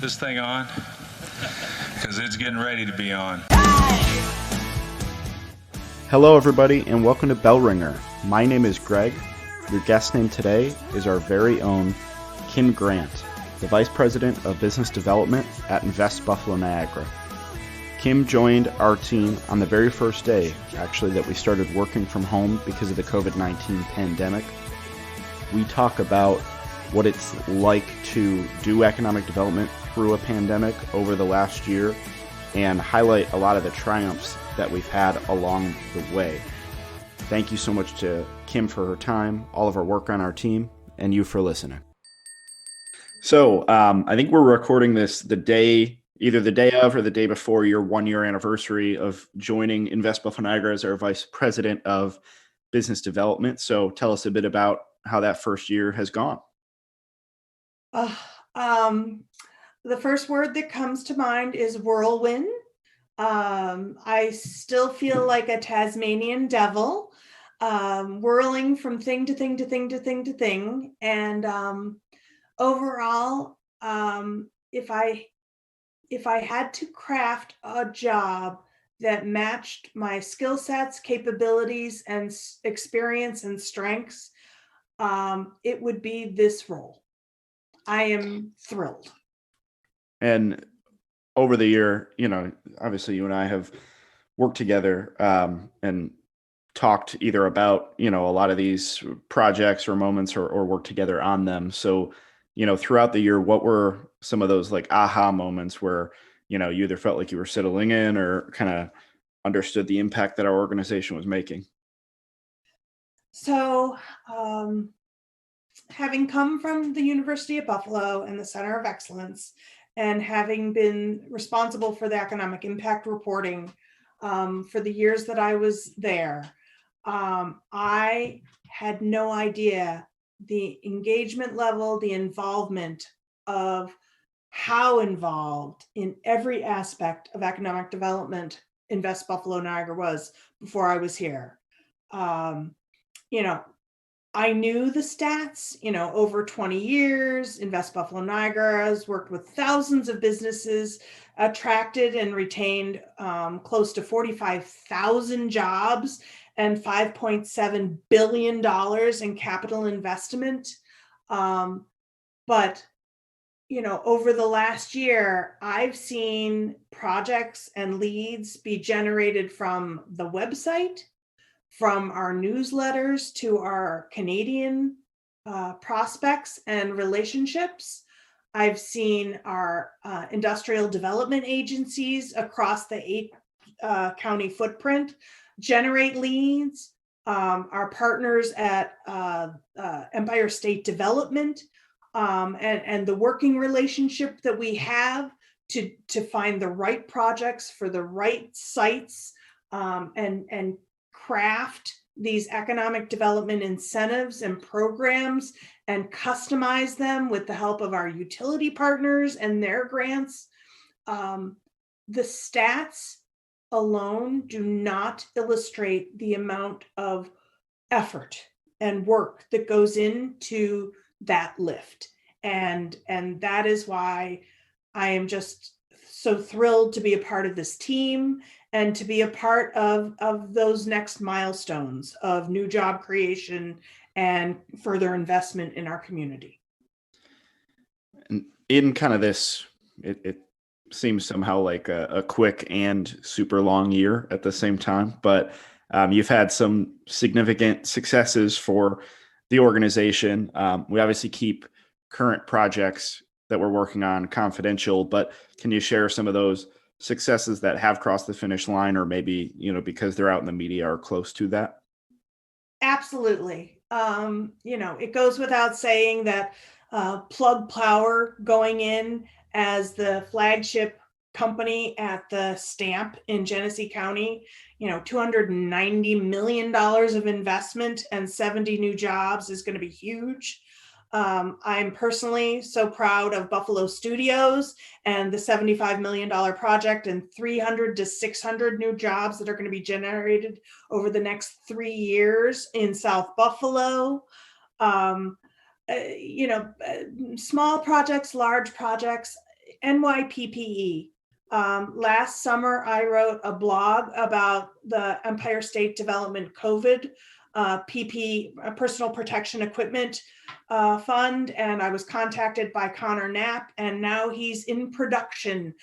this thing on? Because it's getting ready to be on. Hello everybody and welcome to Bell Ringer. My name is Greg. Your guest name today is our very own Kim Grant, the Vice President of Business Development at Invest Buffalo Niagara. Kim joined our team on the very first day, actually, that we started working from home because of the COVID-19 pandemic. We talk about what it's like to do economic development through a pandemic over the last year and highlight a lot of the triumphs that we've had along the way. Thank you so much to Kim for her time, all of her work on our team, and you for listening. So I think we're recording this either the day of or the day before your 1-year anniversary of joining Invest Buffalo Niagara as our Vice President of Business Development. So tell us a bit about how that first year has gone. The first word that comes to mind is whirlwind. I still feel like a Tasmanian devil, whirling from thing to thing to thing to thing to thing. And overall, if I had to craft a job that matched my skill sets, capabilities, and experience and strengths, it would be this role. I am thrilled. And over the year, obviously you and I have worked together and talked either about, a lot of these projects or moments or worked together on them. So, throughout the year, what were some of those like aha moments where, you either felt like you were settling in or kind of understood the impact that our organization was making? So, having come from the University of Buffalo and the Center of Excellence, and having been responsible for the economic impact reporting for the years that I was there, I had no idea the engagement level, the involvement of how involved in every aspect of economic development Invest Buffalo Niagara was before I was here. I knew the stats, over 20 years, Invest Buffalo Niagara has worked with thousands of businesses, attracted and retained close to 45,000 jobs and $5.7 billion in capital investment. But over the last year, I've seen projects and leads be generated from the website, from our newsletters to our Canadian prospects and relationships. I've seen our industrial development agencies across the 8 county footprint generate leads. Our partners at Empire State Development and the working relationship that we have to find the right projects for the right sites and craft these economic development incentives and programs and customize them with the help of our utility partners and their grants. The stats alone do not illustrate the amount of effort and work that goes into that lift. And that is why I am just so thrilled to be a part of this team and to be a part of those next milestones of new job creation and further investment in our community. And in kind of this, it seems somehow like a quick and super long year at the same time, but you've had some significant successes for the organization. We obviously keep current projects that we're working on confidential, but can you share some of those successes that have crossed the finish line, or maybe, because they're out in the media, are close to that? Absolutely. It goes without saying that Plug Power going in as the flagship company at the Stamp in Genesee County, $290 million of investment and 70 new jobs is going to be huge. I'm personally so proud of Buffalo Studios and the $75 million project and 300 to 600 new jobs that are going to be generated over the next 3 years in South Buffalo. Small projects, large projects. NYPPE. Last summer, I wrote a blog about the Empire State Development COVID Personal Protection Equipment Fund, and I was contacted by Connor Knapp, and now he's in production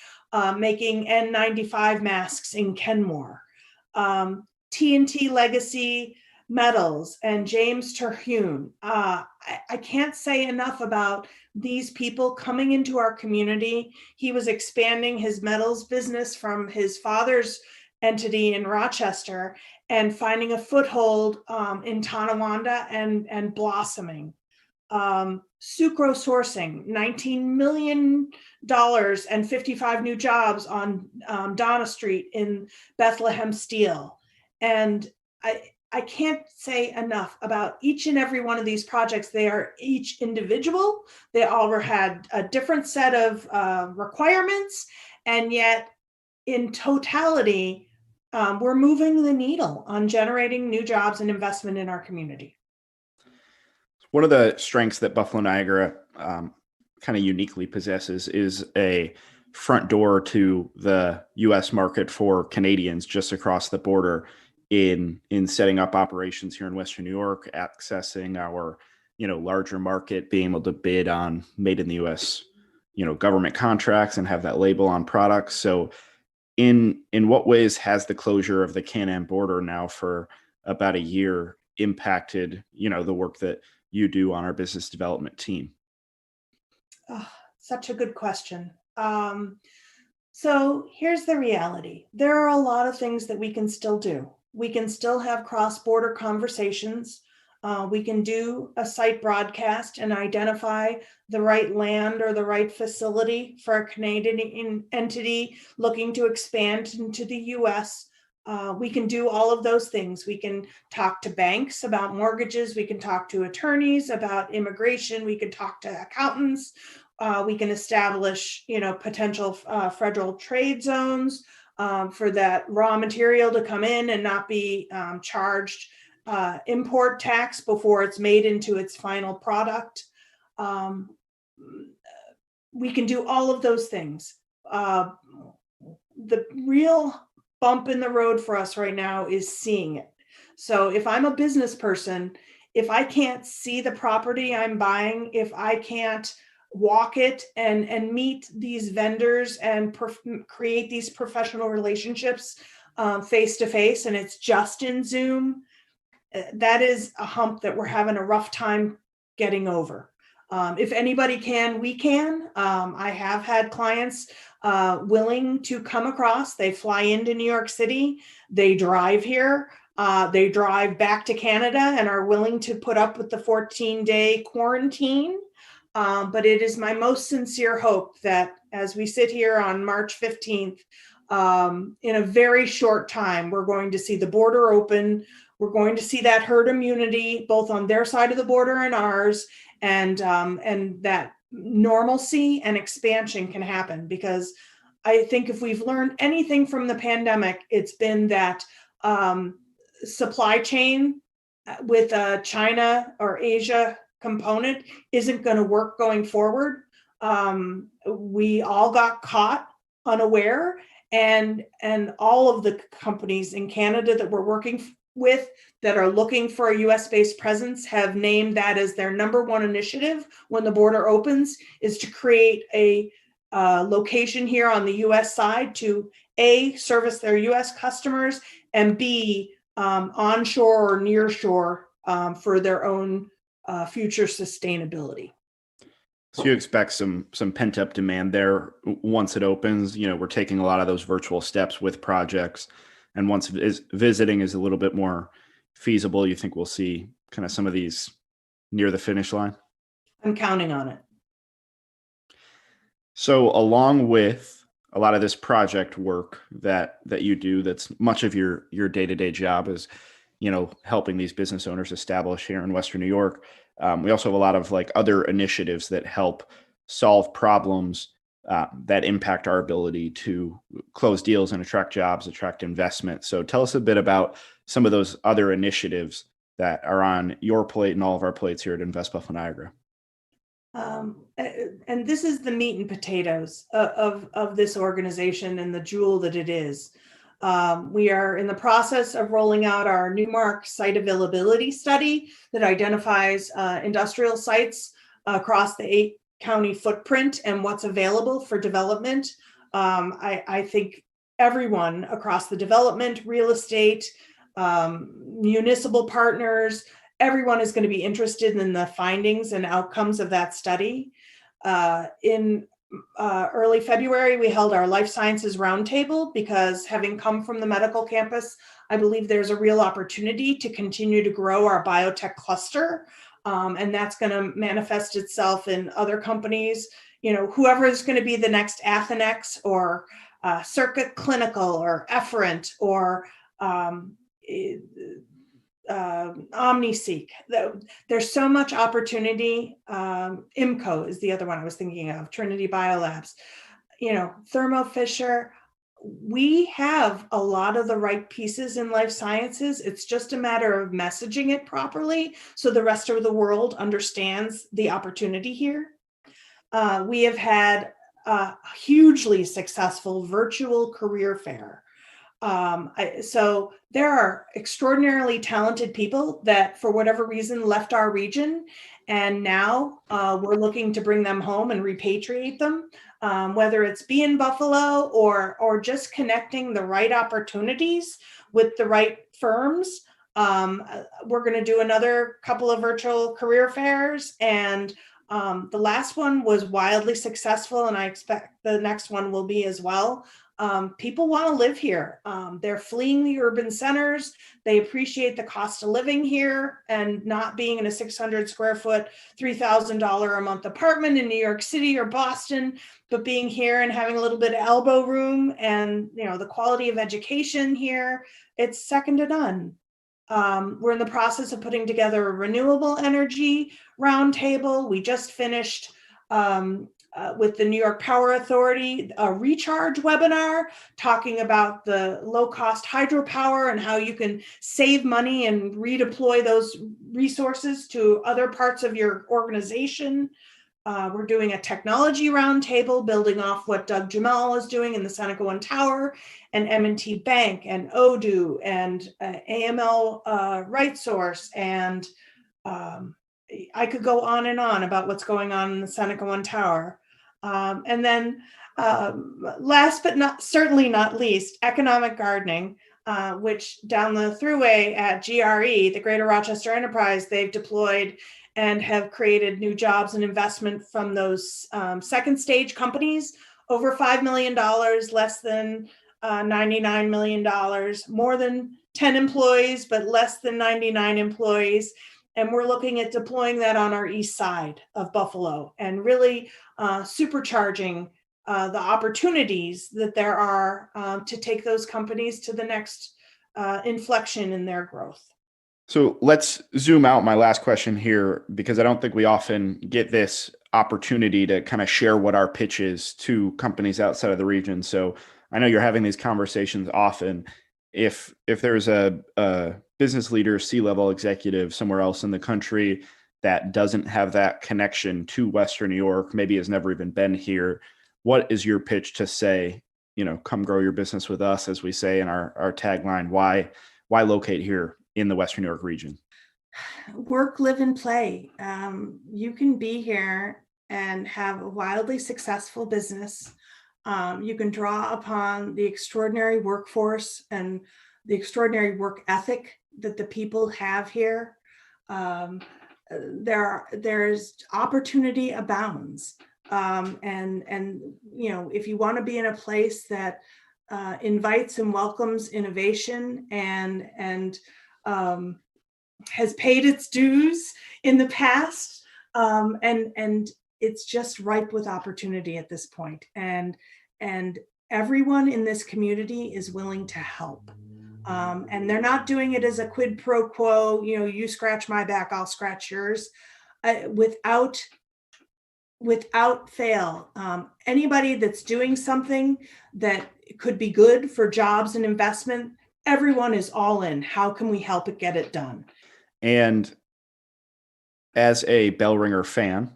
making N95 masks in Kenmore. TNT Legacy Metals and James Terhune. I can't say enough about these people coming into our community. He was expanding his metals business from his father's entity in Rochester and finding a foothold in Tonawanda and blossoming. Sucro sourcing, $19 million and 55 new jobs on Donna Street in Bethlehem Steel. And I can't say enough about each and every one of these projects. They are each individual. They all had a different set of requirements, and yet in totality, we're moving the needle on generating new jobs and investment in our community. One of the strengths that Buffalo Niagara kind of uniquely possesses is a front door to the U.S. market for Canadians just across the border in setting up operations here in Western New York, accessing our, larger market, being able to bid on made in the U.S., government contracts and have that label on products. So in what ways has the closure of the Can-Am border now for about a year impacted, the work that you do on our business development team? Oh, such a good question. So here's the reality. There are a lot of things that we can still do. We can still have cross-border conversations. We can do a site broadcast and identify the right land or the right facility for a Canadian entity looking to expand into the US. We can do all of those things. We can talk to banks about mortgages. We can talk to attorneys about immigration. We can talk to accountants. We can establish, potential federal trade zones for that raw material to come in and not be charged import tax before it's made into its final product. We can do all of those things. The real bump in the road for us right now is seeing it. So if I'm a business person, if I can't see the property I'm buying, if I can't walk it and meet these vendors and create these professional relationships face to face, and it's just in Zoom, that is a hump that we're having a rough time getting over. If anybody can, we can. I have had clients willing to come across. They fly into New York City, they drive here, they drive back to Canada and are willing to put up with the 14-day quarantine. But it is my most sincere hope that as we sit here on March 15th, in a very short time, we're going to see the border open. We're going to see that herd immunity, both on their side of the border and ours, and that normalcy and expansion can happen. Because I think if we've learned anything from the pandemic, it's been that supply chain with China or Asia component isn't going to work going forward. We all got caught unaware, and all of the companies in Canada that we're working with that are looking for a US-based presence have named that as their number one initiative when the border opens, is to create a location here on the US side to A, service their US customers, and B, onshore or nearshore for their own future sustainability. So you expect some pent-up demand there once it opens. We're taking a lot of those virtual steps with projects, and once visiting is a little bit more feasible, you think we'll see kind of some of these near the finish line? I'm counting on it. So along with a lot of this project work that you do, that's much of your day-to-day job is, helping these business owners establish here in Western New York. We also have a lot of other initiatives that help solve problems that impact our ability to close deals and attract jobs, attract investment. So tell us a bit about some of those other initiatives that are on your plate and all of our plates here at Invest Buffalo Niagara. And this is the meat and potatoes of this organization and the jewel that it is. We are in the process of rolling out our Newmark site availability study that identifies industrial sites across the 8-county footprint and what's available for development. I think everyone across the development, real estate, municipal partners, everyone is going to be interested in the findings and outcomes of that study. In early February, we held our life sciences roundtable because, having come from the medical campus, I believe there's a real opportunity to continue to grow our biotech cluster. And that's going to manifest itself in other companies, whoever is going to be the next Athenex or Circuit Clinical or Efferent or OmniSeek. There's so much opportunity. IMCO is the other one I was thinking of, Trinity Biolabs, Thermo Fisher. We have a lot of the right pieces in life sciences. It's just a matter of messaging it properly so the rest of the world understands the opportunity here. We have had a hugely successful virtual career fair. So there are extraordinarily talented people that, for whatever reason, left our region, and now we're looking to bring them home and repatriate them, whether it's be in Buffalo or just connecting the right opportunities with the right firms. We're going to do another couple of virtual career fairs, and the last one was wildly successful, and I expect the next one will be as well. People want to live here. They're fleeing the urban centers. They appreciate the cost of living here and not being in a 600 square foot, $3,000 a month apartment in New York City or Boston, but being here and having a little bit of elbow room and, the quality of education here, it's second to none. We're in the process of putting together a renewable energy roundtable. We just finished with the New York Power Authority, a recharge webinar talking about the low-cost hydropower and how you can save money and redeploy those resources to other parts of your organization. We're doing a technology roundtable building off what Doug Jamal is doing in the Seneca One Tower, and M&T Bank and Odoo and AML RightSource, and I could go on and on about what's going on in the Seneca One Tower. And then last but certainly not least, economic gardening, which down the thruway at GRE, the Greater Rochester Enterprise, they've deployed and have created new jobs and investment from those second stage companies, over $5 million, less than $99 million, more than 10 employees, but less than 99 employees. And we're looking at deploying that on our east side of Buffalo and really supercharging the opportunities that there are to take those companies to the next inflection in their growth. So let's zoom out. My last question here, because I don't think we often get this opportunity to kind of share what our pitch is to companies outside of the region. So I know you're having these conversations often. If there's a business leader, C-level executive somewhere else in the country that doesn't have that connection to Western New York, maybe has never even been here, what is your pitch to say, come grow your business with us, as we say in our tagline? Why locate here in the Western New York region? Work, live, and play. You can be here and have a wildly successful business. You can draw upon the extraordinary workforce and the extraordinary work ethic that the people have here. There's opportunity abounds. And if you want to be in a place that invites and welcomes innovation and has paid its dues in the past, and it's just ripe with opportunity at this point. And everyone in this community is willing to help. And they're not doing it as a quid pro quo, you scratch my back, I'll scratch yours. Without fail, anybody that's doing something that could be good for jobs and investment, everyone is all in. How can we help it get it done? And as a bell ringer fan,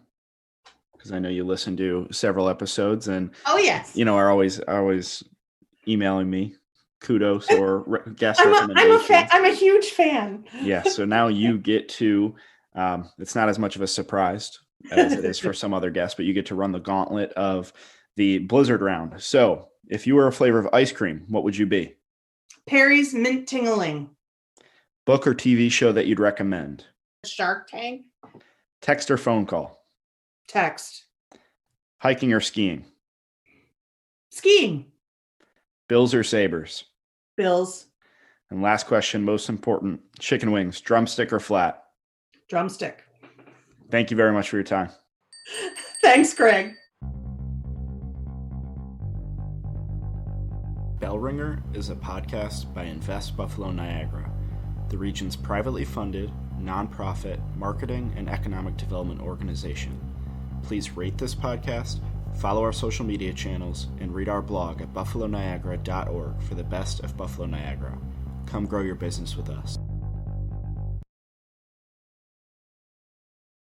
because I know you listen to several episodes and, Oh, yes. are always emailing me kudos or guest I'm recommendations. I'm a huge fan. Yeah. So now you get to, it's not as much of a surprise as it is for some other guests, but you get to run the gauntlet of the Blizzard round. So if you were a flavor of ice cream, what would you be? Perry's Mint Tingling. Book or TV show that you'd recommend? Shark Tank. Text or phone call? Text. Hiking or skiing? Skiing. Bills or Sabres? Bills. And last question, most important, chicken wings, drumstick or flat? Drumstick. Thank you very much for your time. Thanks, Greg. Bell Ringer is a podcast by Invest Buffalo Niagara, the region's privately funded, nonprofit marketing and economic development organization. Please rate this podcast, follow our social media channels, and read our blog at buffaloniagara.org for the best of Buffalo Niagara. Come grow your business with us.